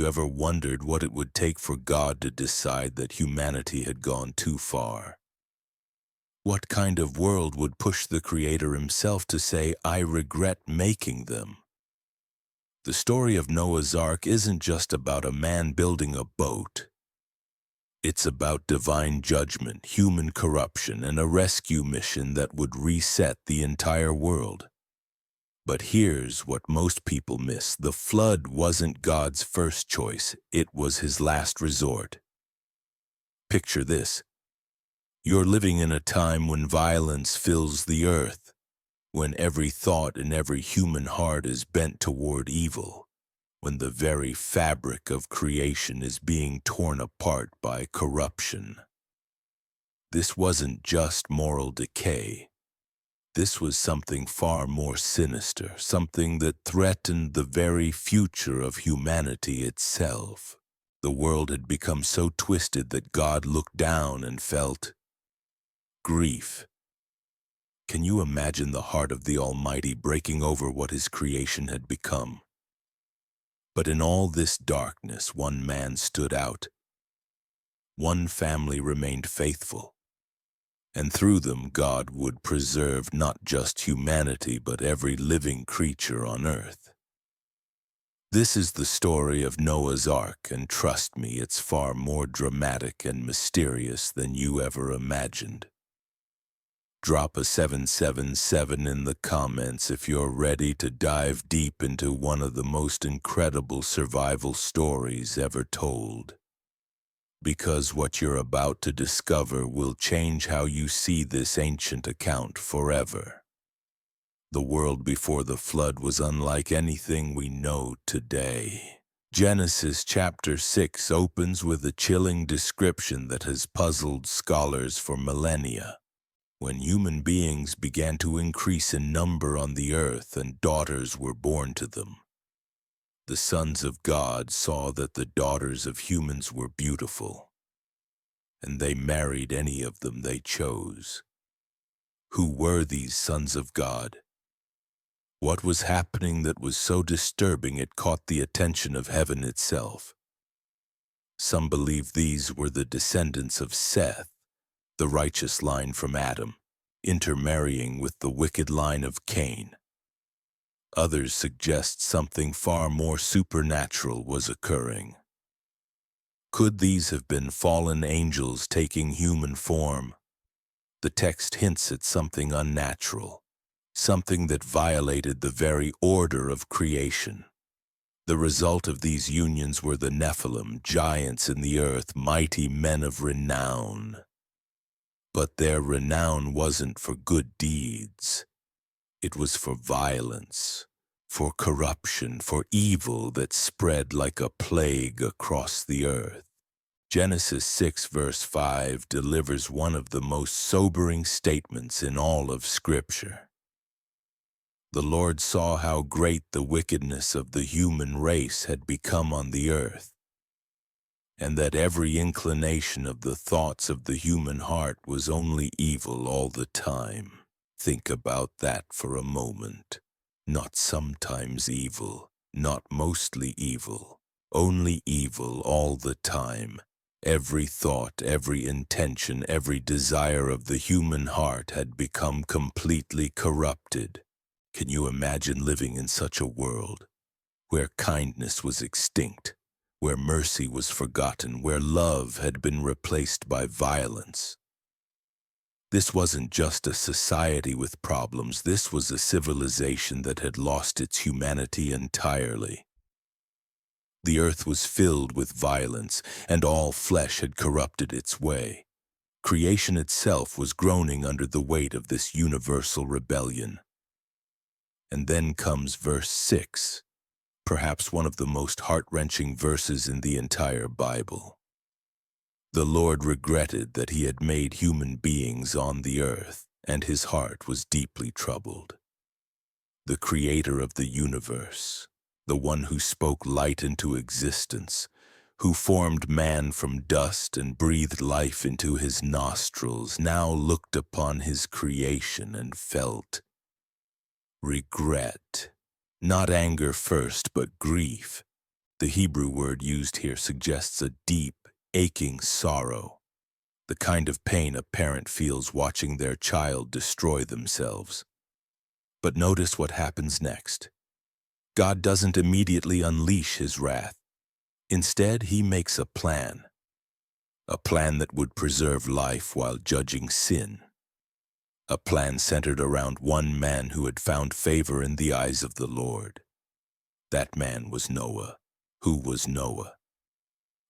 you ever wondered what it would take for God to decide that humanity had gone too far? What kind of world would push the Creator himself to say, "I regret making them"? The story of Noah's Ark isn't just about a man building a boat. It's about divine judgment, human corruption, and a rescue mission that would reset the entire world. But here's what most people miss. The flood wasn't God's first choice. It was his last resort. Picture this. You're living in a time when violence fills the earth, when every thought and every human heart is bent toward evil, when the very fabric of creation is being torn apart by corruption. This wasn't just moral decay. This was something far more sinister, something that threatened the very future of humanity itself. The world had become so twisted that God looked down and felt grief. Can you imagine the heart of the Almighty breaking over what his creation had become? But in all this darkness, one man stood out. One family remained faithful. And through them, God would preserve not just humanity, but every living creature on earth. This is the story of Noah's Ark, and trust me, it's far more dramatic and mysterious than you ever imagined. Drop a 777 in the comments if you're ready to dive deep into one of the most incredible survival stories ever told. Because what you're about to discover will change how you see this ancient account forever. The world before the flood was unlike anything we know today. Genesis chapter 6 opens with a chilling description that has puzzled scholars for millennia. When human beings began to increase in number on the earth and daughters were born to them, the sons of God saw that the daughters of humans were beautiful, and they married any of them they chose. Who were these sons of God? What was happening that was so disturbing it caught the attention of heaven itself? Some believe these were the descendants of Seth, the righteous line from Adam, intermarrying with the wicked line of Cain. Others suggest something far more supernatural was occurring. Could these have been fallen angels taking human form? The text hints at something unnatural, something that violated the very order of creation. The result of these unions were the Nephilim, giants in the earth, mighty men of renown. But their renown wasn't for good deeds. It was for violence, for corruption, for evil that spread like a plague across the earth. Genesis 6 verse 5 delivers one of the most sobering statements in all of Scripture. The Lord saw how great the wickedness of the human race had become on the earth, and that every inclination of the thoughts of the human heart was only evil all the time. Think about that for a moment. Not sometimes evil, not mostly evil, only evil all the time. Every thought, every intention, every desire of the human heart had become completely corrupted. Can you imagine living in such a world, where kindness was extinct, where mercy was forgotten, where love had been replaced by violence? This wasn't just a society with problems, this was a civilization that had lost its humanity entirely. The earth was filled with violence, and all flesh had corrupted its way. Creation itself was groaning under the weight of this universal rebellion. And then comes verse 6, perhaps one of the most heart-wrenching verses in the entire Bible. The Lord regretted that he had made human beings on the earth, and his heart was deeply troubled. The Creator of the universe, the one who spoke light into existence, who formed man from dust and breathed life into his nostrils, now looked upon his creation and felt regret. Not anger first, but grief. The Hebrew word used here suggests a deep, aching sorrow, the kind of pain a parent feels watching their child destroy themselves. But notice what happens next. God doesn't immediately unleash his wrath. Instead, he makes a plan that would preserve life while judging sin. A plan centered around one man who had found favor in the eyes of the Lord. That man was Noah. Who was Noah?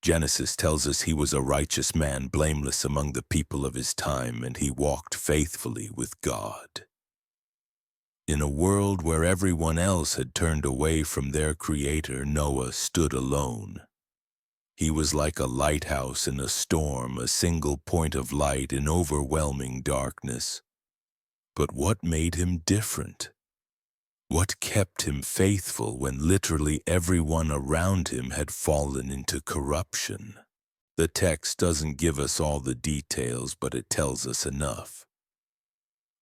Genesis tells us he was a righteous man, blameless among the people of his time, and he walked faithfully with God. In a world where everyone else had turned away from their Creator, Noah stood alone. He was like a lighthouse in a storm, a single point of light in overwhelming darkness. But what made him different? What kept him faithful when literally everyone around him had fallen into corruption? The text doesn't give us all the details, but it tells us enough.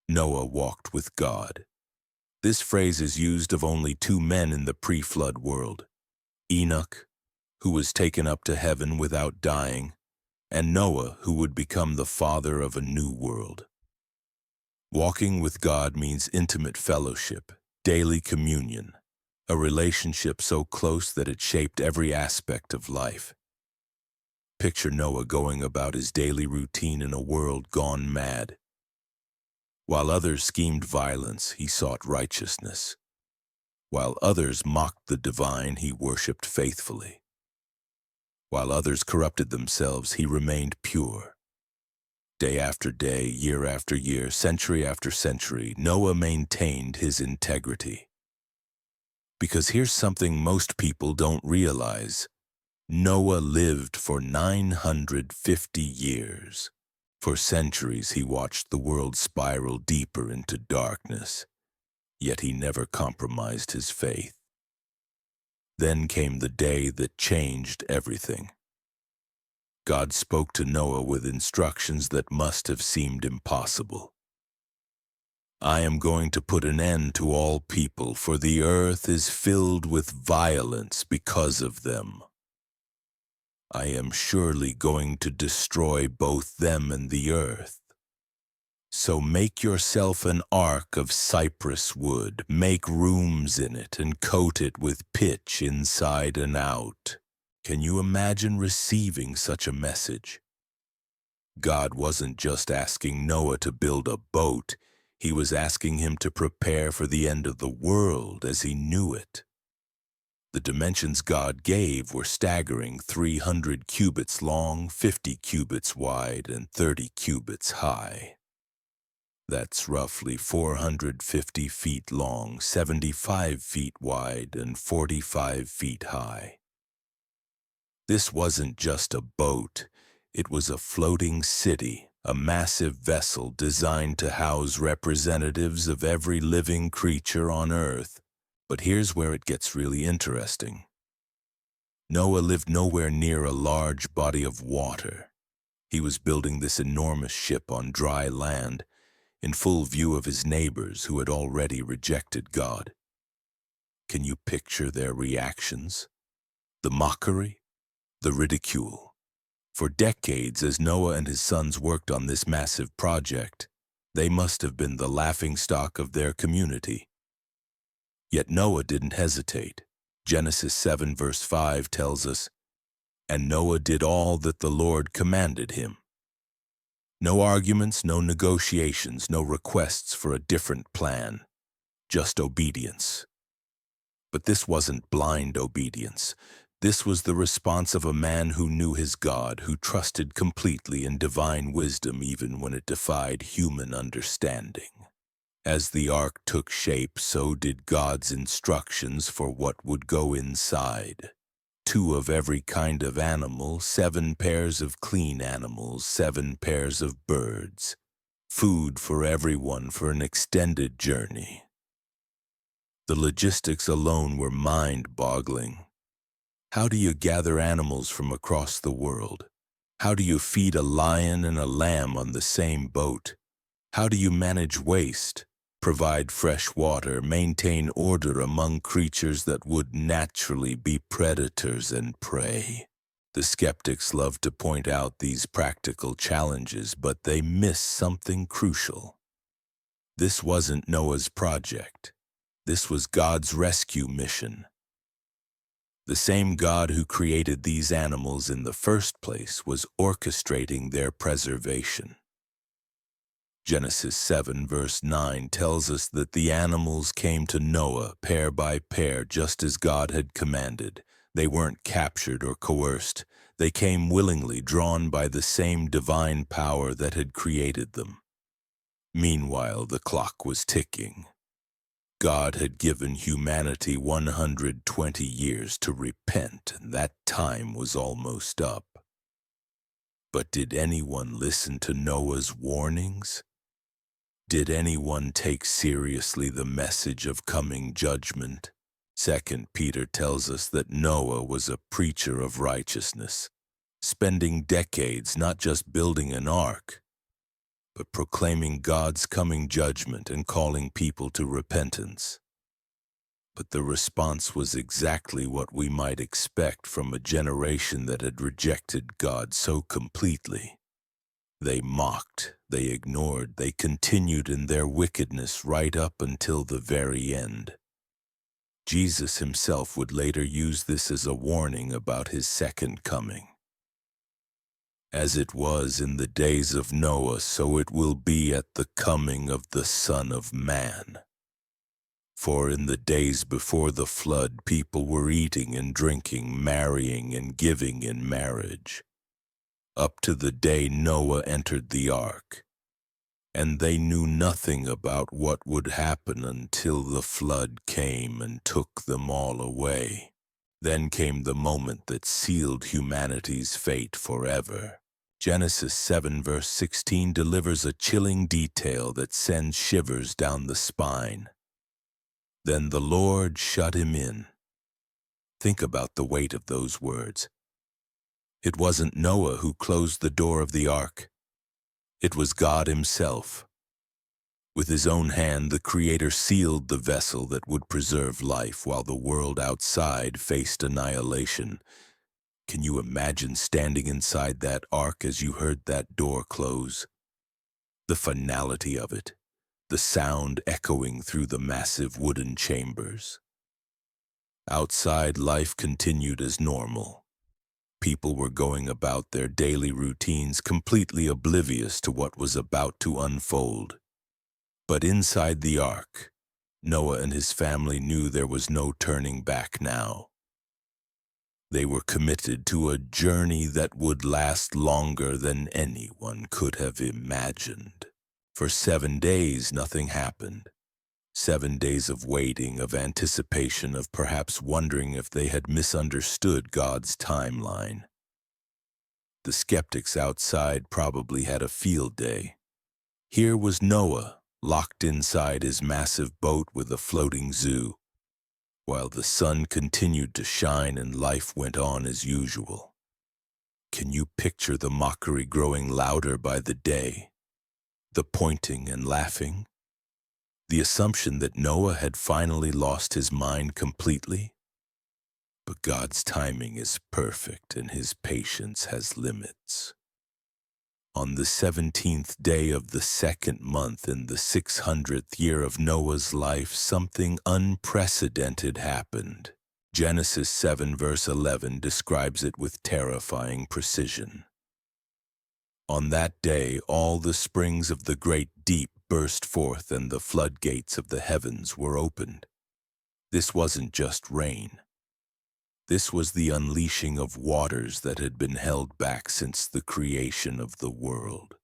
Noah walked with God. This phrase is used of only two men in the pre-flood world: Enoch, who was taken up to heaven without dying, and Noah, who would become the father of a new world. Walking with God means intimate fellowship, daily communion, a relationship so close that it shaped every aspect of life. Picture Noah going about his daily routine in a world gone mad. While others schemed violence, he sought righteousness. While others mocked the divine, he worshipped faithfully. While others corrupted themselves, he remained pure. Day after day, year after year, century after century, Noah maintained his integrity. Because here's something most people don't realize. Noah lived for 950 years. For centuries, he watched the world spiral deeper into darkness, yet he never compromised his faith. Then came the day that changed everything. God spoke to Noah with instructions that must have seemed impossible. I am going to put an end to all people, for the earth is filled with violence because of them. I am surely going to destroy both them and the earth. So make yourself an ark of cypress wood, make rooms in it, and coat it with pitch inside and out. Can you imagine receiving such a message? God wasn't just asking Noah to build a boat, he was asking him to prepare for the end of the world as he knew it. The dimensions God gave were staggering: 300 cubits long, 50 cubits wide, and 30 cubits high. That's roughly 450 feet long, 75 feet wide, and 45 feet high. This wasn't just a boat, it was a floating city, a massive vessel designed to house representatives of every living creature on Earth. But here's where it gets really interesting. Noah lived nowhere near a large body of water. He was building this enormous ship on dry land, in full view of his neighbors who had already rejected God. Can you picture their reactions? The mockery, the ridicule. For decades, as Noah and his sons worked on this massive project, they must have been the laughingstock of their community. Yet Noah didn't hesitate. Genesis 7 verse 5 tells us, "And Noah did all that the Lord commanded him." No arguments, no negotiations, no requests for a different plan, just obedience. But this wasn't blind obedience. This was the response of a man who knew his God, who trusted completely in divine wisdom even when it defied human understanding. As the ark took shape, so did God's instructions for what would go inside. 2 of every kind of animal, 7 pairs of clean animals, 7 pairs of birds. Food for everyone for an extended journey. The logistics alone were mind-boggling. How do you gather animals from across the world? How do you feed a lion and a lamb on the same boat? How do you manage waste? provide fresh water, maintain order among creatures that would naturally be predators and prey. The skeptics love to point out these practical challenges, but they miss something crucial. This wasn't Noah's project. This was God's rescue mission. The same God who created these animals in the first place was orchestrating their preservation. Genesis 7 verse 9 tells us that the animals came to Noah pair by pair just as God had commanded. They weren't captured or coerced. They came willingly, drawn by the same divine power that had created them. Meanwhile, the clock was ticking. God had given humanity 120 years to repent, and that time was almost up. But did anyone listen to Noah's warnings? Did anyone take seriously the message of coming judgment? 2 Peter tells us that Noah was a preacher of righteousness, spending decades not just building an ark, but proclaiming God's coming judgment and calling people to repentance. But the response was exactly what we might expect from a generation that had rejected God so completely. They mocked, they ignored, they continued in their wickedness right up until the very end. Jesus himself would later use this as a warning about his second coming. As it was in the days of Noah, so it will be at the coming of the Son of Man. For in the days before the flood, people were eating and drinking, marrying and giving in marriage, up to the day Noah entered the ark. And they knew nothing about what would happen until the flood came and took them all away. Then came the moment that sealed humanity's fate forever. Genesis 7 verse 16 delivers a chilling detail that sends shivers down the spine. Then the Lord shut him in. Think about the weight of those words. It wasn't Noah who closed the door of the ark. It was God himself. With his own hand, the Creator sealed the vessel that would preserve life while the world outside faced annihilation. Can you imagine standing inside that ark as you heard that door close? The finality of it, the sound echoing through the massive wooden chambers. Outside, life continued as normal. People were going about their daily routines, completely oblivious to what was about to unfold. But inside the ark, Noah and his family knew there was no turning back now. They were committed to a journey that would last longer than anyone could have imagined. For 7 days, nothing happened. 7 days of waiting, of anticipation, of perhaps wondering if they had misunderstood God's timeline. The skeptics outside probably had a field day. Here was Noah, locked inside his massive boat with a floating zoo, while the sun continued to shine and life went on as usual. Can you picture the mockery growing louder by the day? The pointing and laughing? The assumption that Noah had finally lost his mind completely? But God's timing is perfect and his patience has limits. On the 17th day of the second month in the 600th year of Noah's life, something unprecedented happened. Genesis 7 verse 11 describes it with terrifying precision. On that day, all the springs of the great deep burst forth and the floodgates of the heavens were opened. This wasn't just rain. This was the unleashing of waters that had been held back since the creation of the world.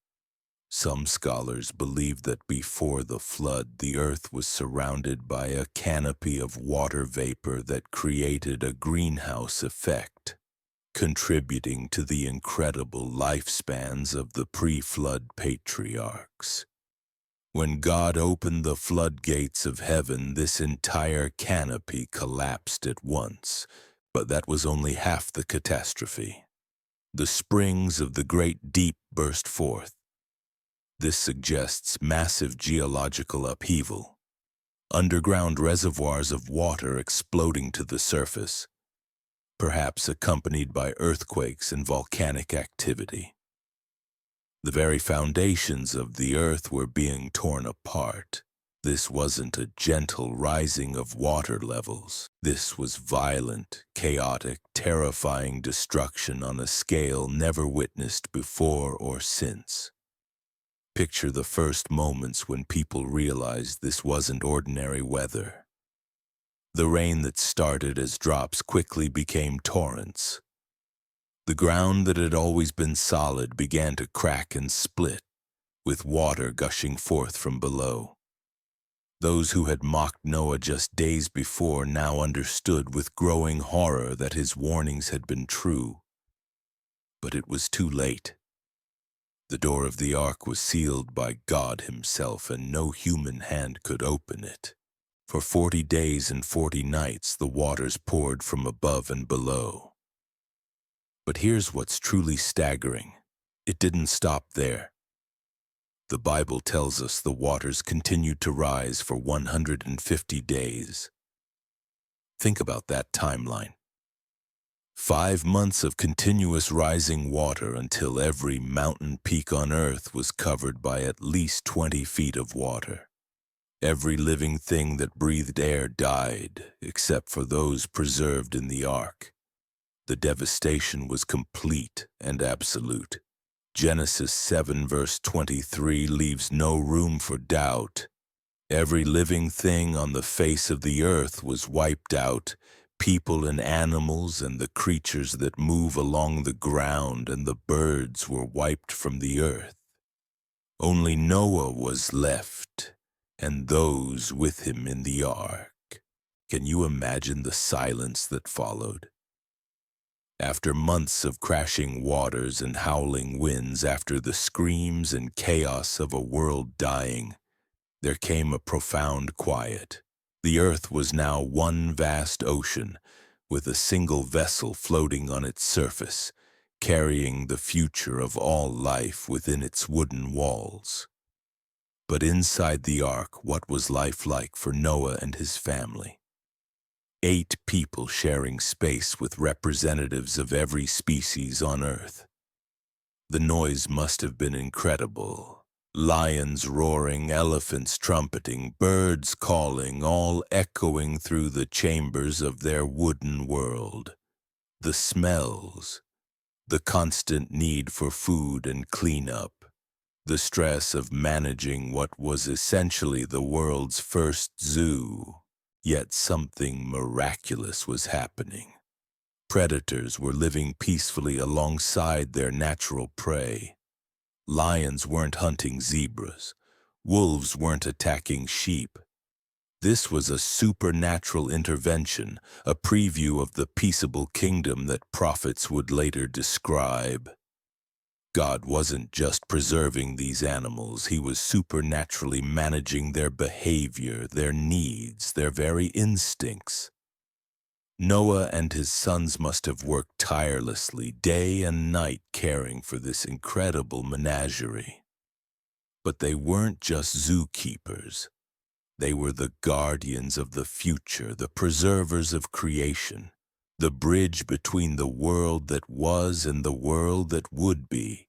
Some scholars believe that before the flood, the earth was surrounded by a canopy of water vapor that created a greenhouse effect, contributing to the incredible lifespans of the pre-flood patriarchs. When God opened the floodgates of heaven, this entire canopy collapsed at once. But that was only half the catastrophe. The springs of the great deep burst forth. This suggests massive geological upheaval, underground reservoirs of water exploding to the surface, perhaps accompanied by earthquakes and volcanic activity. The very foundations of the earth were being torn apart. This wasn't a gentle rising of water levels. This was violent, chaotic, terrifying destruction on a scale never witnessed before or since. Picture the first moments when people realized this wasn't ordinary weather. The rain that started as drops quickly became torrents. The ground that had always been solid began to crack and split, with water gushing forth from below. Those who had mocked Noah just days before now understood with growing horror that his warnings had been true. But it was too late. The door of the ark was sealed by God himself, and no human hand could open it. For 40 days and 40 nights the waters poured from above and below. But here's what's truly staggering. It didn't stop there. The Bible tells us the waters continued to rise for 150 days. Think about that timeline. 5 months of continuous rising water until every mountain peak on earth was covered by at least 20 feet of water. Every living thing that breathed air died, except for those preserved in the ark. The devastation was complete and absolute. Genesis 7 verse 23 leaves no room for doubt. Every living thing on the face of the earth was wiped out, people and animals and the creatures that move along the ground and the birds were wiped from the earth. Only Noah was left, and those with him in the ark. Can you imagine the silence that followed? After months of crashing waters and howling winds, after the screams and chaos of a world dying, there came a profound quiet. The earth was now one vast ocean, with a single vessel floating on its surface, carrying the future of all life within its wooden walls. But inside the ark, what was life like for Noah and his family? 8 people sharing space with representatives of every species on earth. The noise must have been incredible. Lions roaring, elephants trumpeting, birds calling, all echoing through the chambers of their wooden world. The smells, the constant need for food and cleanup, the stress of managing what was essentially the world's first zoo. Yet something miraculous was happening. Predators were living peacefully alongside their natural prey. Lions weren't hunting zebras. Wolves weren't attacking sheep. This was a supernatural intervention, a preview of the peaceable kingdom that prophets would later describe. God wasn't just preserving these animals, he was supernaturally managing their behavior, their needs, their very instincts. Noah and his sons must have worked tirelessly, day and night, caring for this incredible menagerie. But they weren't just zookeepers. They were the guardians of the future, the preservers of creation, the bridge between the world that was and the world that would be.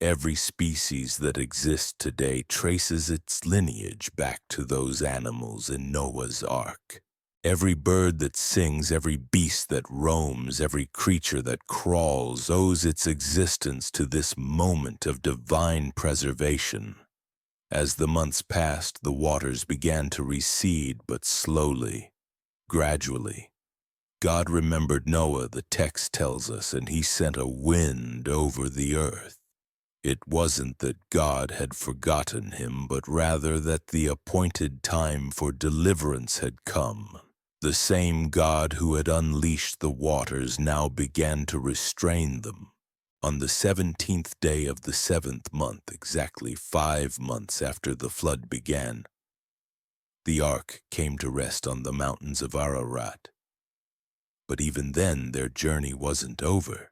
Every species that exists today traces its lineage back to those animals in Noah's ark. Every bird that sings, every beast that roams, every creature that crawls owes its existence to this moment of divine preservation. As the months passed, the waters began to recede, but slowly, gradually. God remembered Noah, the text tells us, and he sent a wind over the earth. It wasn't that God had forgotten him, but rather that the appointed time for deliverance had come. The same God who had unleashed the waters now began to restrain them. On the 17th day of the 7th month, exactly 5 months after the flood began, the ark came to rest on the mountains of Ararat. But even then, their journey wasn't over.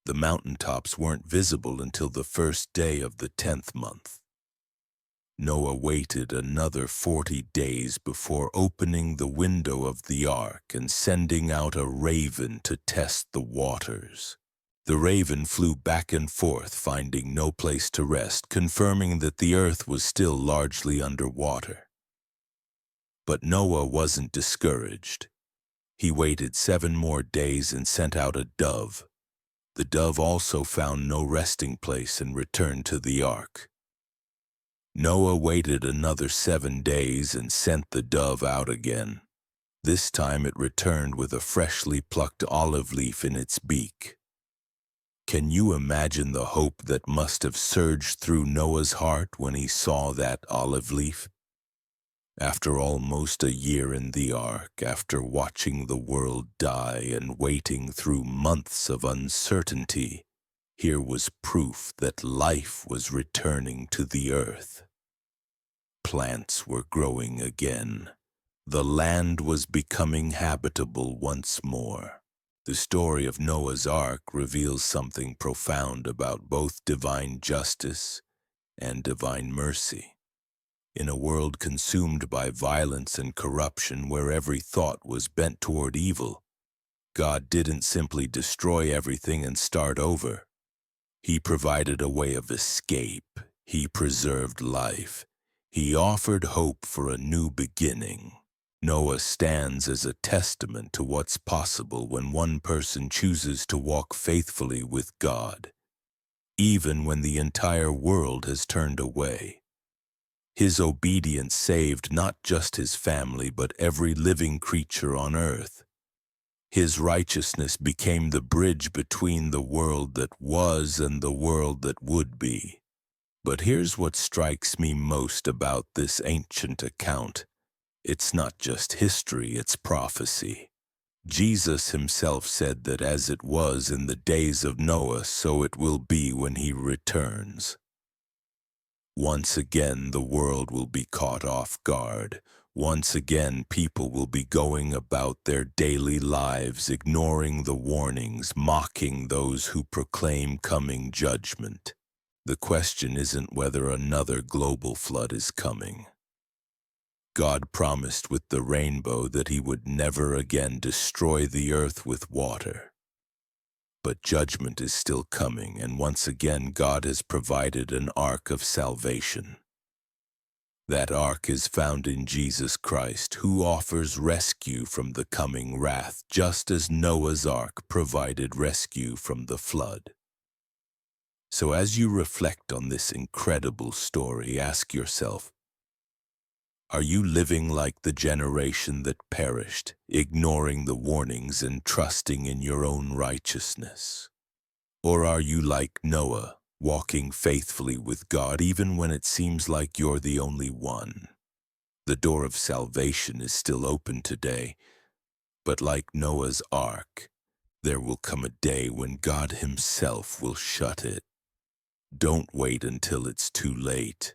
the mountaintops weren't visible until the first day of the 10th month. Noah waited another 40 days before opening the window of the ark and sending out a raven to test the waters. The raven flew back and forth, finding no place to rest, confirming that the earth was still largely underwater. But Noah wasn't discouraged. He waited 7 more days and sent out a dove. The dove also found no resting place and returned to the ark. Noah waited another 7 days and sent the dove out again. This time it returned with a freshly plucked olive leaf in its beak. Can you imagine the hope that must have surged through Noah's heart when he saw that olive leaf? After almost a year in the ark, after watching the world die and waiting through months of uncertainty, here was proof that life was returning to the earth. Plants were growing again. The land was becoming habitable once more. The story of Noah's Ark reveals something profound about both divine justice and divine mercy. In a world consumed by violence and corruption, where every thought was bent toward evil, God didn't simply destroy everything and start over. He provided a way of escape. He preserved life. He offered hope for a new beginning. Noah stands as a testament to what's possible when one person chooses to walk faithfully with God, even when the entire world has turned away. His obedience saved not just his family, but every living creature on earth. His righteousness became the bridge between the world that was and the world that would be. But here's what strikes me most about this ancient account. It's not just history, it's prophecy. Jesus himself said that as it was in the days of Noah, so it will be when he returns. Once again, the world will be caught off guard. Once again, people will be going about their daily lives, ignoring the warnings, mocking those who proclaim coming judgment. The question isn't whether another global flood is coming. God promised with the rainbow that he would never again destroy the earth with water. But judgment is still coming, and once again God has provided an ark of salvation. That ark is found in Jesus Christ, who offers rescue from the coming wrath, just as Noah's ark provided rescue from the flood. So as you reflect on this incredible story, ask yourself, are you living like the generation that perished, ignoring the warnings and trusting in your own righteousness? Or are you like Noah, walking faithfully with God even when it seems like you're the only one? The door of salvation is still open today, but like Noah's ark, there will come a day when God himself will shut it. Don't wait until it's too late.